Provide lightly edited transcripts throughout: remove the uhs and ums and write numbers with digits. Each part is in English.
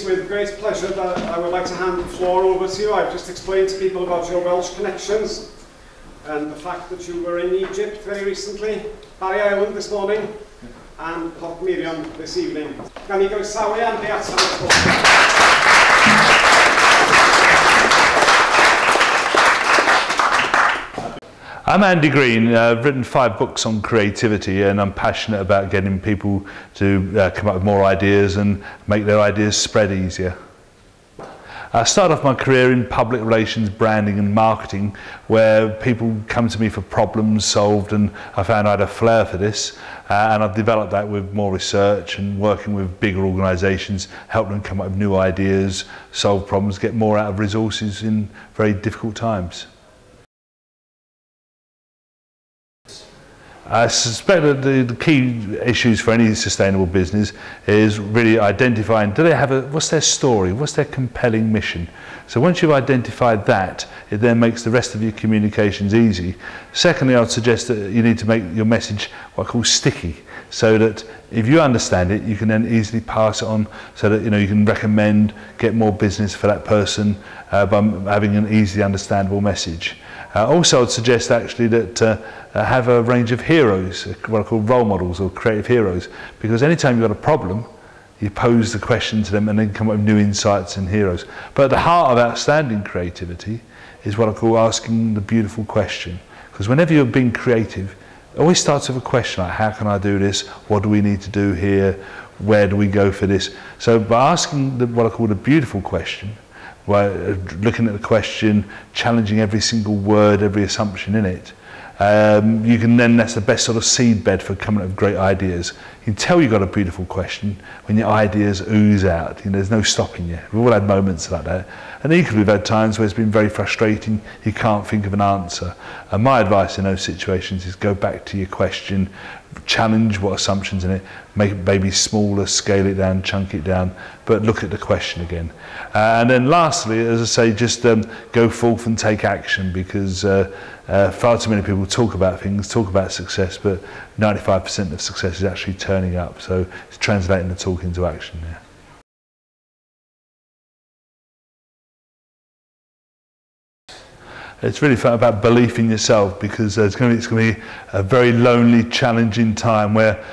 with great pleasure that I would like to hand the floor over to you. I've just explained to people about your Welsh connections and the fact that you were in Egypt very recently, Barry Island this morning, and Port Miriam this evening. Gan I groesawu Andy ato. I'm Andy Green. I've written 5 books on creativity, and I'm passionate about getting people to come up with more ideas and make their ideas spread easier. I started off my career in public relations, branding and marketing, where people come to me for problems solved, and I found I had a flair for this, and I've developed that with more research and working with bigger organisations, help them come up with new ideas, solve problems, get more out of resources in very difficult times. I suspect that the key issues for any sustainable business is really identifying, do they have what's their story, what's their compelling mission? So once you've identified that, it then makes the rest of your communications easy. Secondly, I would suggest that you need to make your message what I call sticky, so that if you understand it, you can then easily pass it on, so that you can recommend, get more business for that person by having an easily understandable message. Also, I would suggest actually that have a range of heroes, what I call role models or creative heroes, because anytime you've got a problem, you pose the question to them and then come up with new insights and heroes. But at the heart of outstanding creativity is what I call asking the beautiful question. Because whenever you're being creative, it always starts with a question like, how can I do this? What do we need to do here? Where do we go for this? So by asking what I call the beautiful question, by looking at the question, challenging every single word, every assumption in it, you can then, that's the best sort of seed bed for coming up with great ideas. You can tell you've got a beautiful question when your ideas ooze out. There's no stopping you. We've all had moments like that. And equally we've had times where it's been very frustrating, you can't think of an answer. And my advice in those situations is go back to your question, challenge what assumptions in it, make it maybe smaller, scale it down, chunk it down, but look at the question again. And then lastly, as I say, just go forth and take action, because far too many people talk about things, talk about success, but 95% of success is actually turning up. So it's translating the talk into action. Yeah. It's really fun about belief in yourself, because it's going to be a very lonely, challenging time where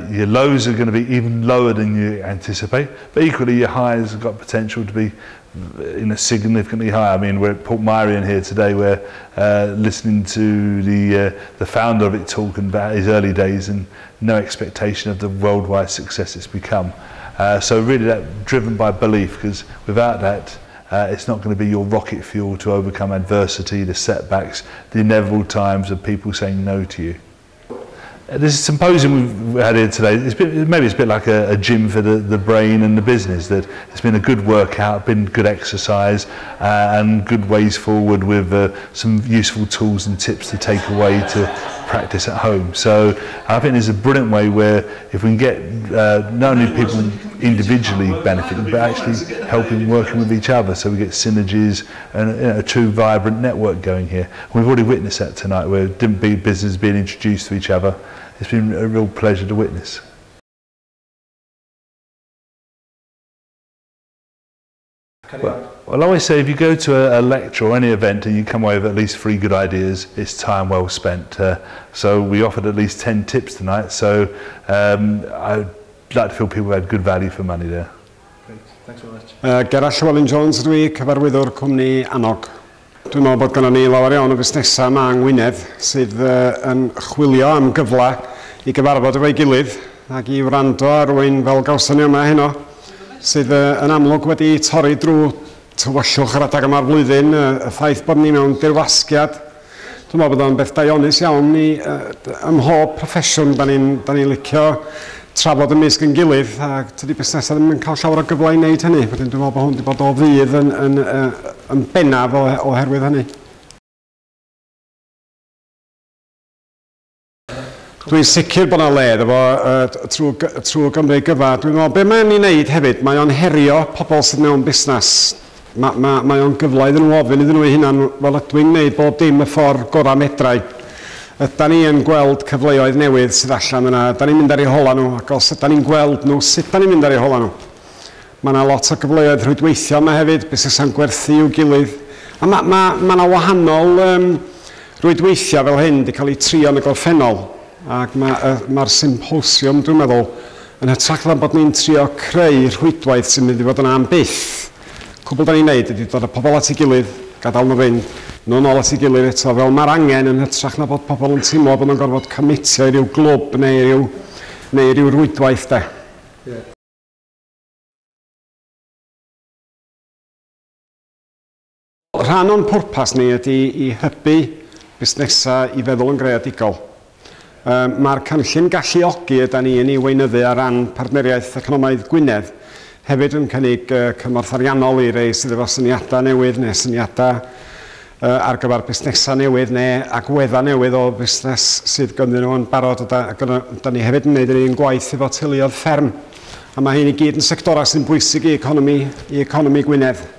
your lows are going to be even lower than you anticipate, but equally your highs have got potential to be significantly higher. I mean, we're at Port Miriam here today, we're listening to the founder of it talking about his early days and no expectation of the worldwide success it's become. So really that driven by belief, because without that, it's not going to be your rocket fuel to overcome adversity, the setbacks, the inevitable times of people saying no to you. This symposium we've had here today, maybe it's a bit like a gym for the brain and the business, that it's been a good workout, been good exercise and good ways forward with some useful tools and tips to take away to practice at home. So I think there's a brilliant way where if we can get not only people individually benefiting, but actually helping, working with each other, so we get synergies and a true vibrant network going here. We've already witnessed that tonight, where different big businesses being introduced to each other. It's been a real pleasure to witness. Well, I always say if you go to a lecture or any event and you come away with at least 3 good ideas, it's time well spent. So we offered at least 10 tips tonight, so I'd like to feel people had good value for money there. Great, thanks very much. Gerall Llewellyn-Jones ydw I, cyfarwyddwr cwmni Annog. Dwi'n meddwl bod gynnon ni lawer iawn o busnesau yma yng Ngwynedd sydd yn chwilio am gyfle I gyfarfod efo'i gilydd ac I wrando ar rywun fel gawson ni yma heno sydd yn amlwg wedi torri drwy tywyllwch yr adag yma'r flwyddyn, y ffaith bod ni mewn dirwasgiad. Dwi'n meddwl bod o'n beth dionis iawn ni ym mhob proffesiwn da ni'n licio trafod ymysg yn gilydd, a tydi busnesau ddim yn cael llawer o gyfle I wneud hynny. Wedyn dwi'n meddwl bod hwn wedi bod o fydd yn bennaf oherwydd hynny. Dwi'n sicr bod yna le efo trwy Gymru gyfa. Dwi'n meddwl, be mae'n ei wneud hefyd, mae o'n herio pobl sydd mewn busnes. Mae o'n gyfle iddyn nhw ofyn iddyn nhw eu hunan, wel ydw i'n gwneud bob dim y ffordd gorau medrau. Ydan ni yn gweld cyfleoedd newydd sydd allan yna, ydan ni'n mynd ar eu hola nhw, ac os ydan ni'n gweld nhw, sut ydan ni'n mynd ar eu hola nhw. Mae yna lot o gyfleoedd rhwydweithio yma hefyd, busnesau'n gwerthu i'w gilydd. A mae yna wahanol rhwydweithio fel hyn wedi cael ei trio yn y gorffennol. Ac mae'r Symposiwm, dwi'n meddwl, yn hytrach na bod ni'n trio creu rhwydwaith sy'n mynd i fod yna am byth. Cwbl da ni'n neud ydy dod â pobl at ei gilydd, gadael nhw fynd, nhw'n ôl at ei gilydd eto, fel mae'r angen yn hytrach na bod pobl yn teimlo bod nhw'n gorfod commitio i ryw glwb neu ryw rhwydwaith de. Yeah. Rhan o'n pwrpas ni ydy i hybu busnesau i feddwl yn greadigol. Mae'r cynllun galluogi yda ni yn ei weinyddau ar ran partneriaeth economaidd Gwynedd hefyd yn cynnig cymorth ariannol i rei sydd efo syniadau newydd neu syniadau ar gyfer busnesau newydd neu agweddau newydd o busnes sydd gynnu nhw yn barod. Da ni hefyd yn gwneud un gwaith efo teuluoedd fferm. A mae hyn i gyd yn sectorau sy'n bwysig i economi Gwynedd.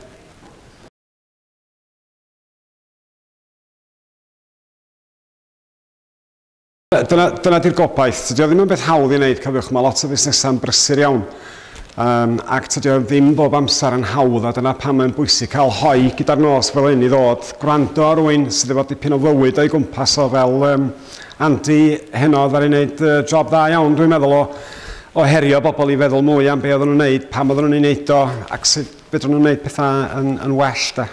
Dyna di'r gobaith. Tydi o ddim yn beth hawdd i wneud, cofiwch, mae lot o busnesau'n brysur iawn. Ac tydi o ddim bob amser yn hawdd, a dyna pam mae'n bwysig cael hoi gyda'r nos fel hyn i ddod. Gwrando ar rywun sydd efo dipyn o fywyd o'i gwmpas o fel Andy heno ddari wneud job dda iawn, dwi'n meddwl, o herio bobl i feddwl mwy am be oedden nhw'n wneud, pam oedden nhw'n wneud o, ac sut fedrwn nhw'n wneud pethau yn well da.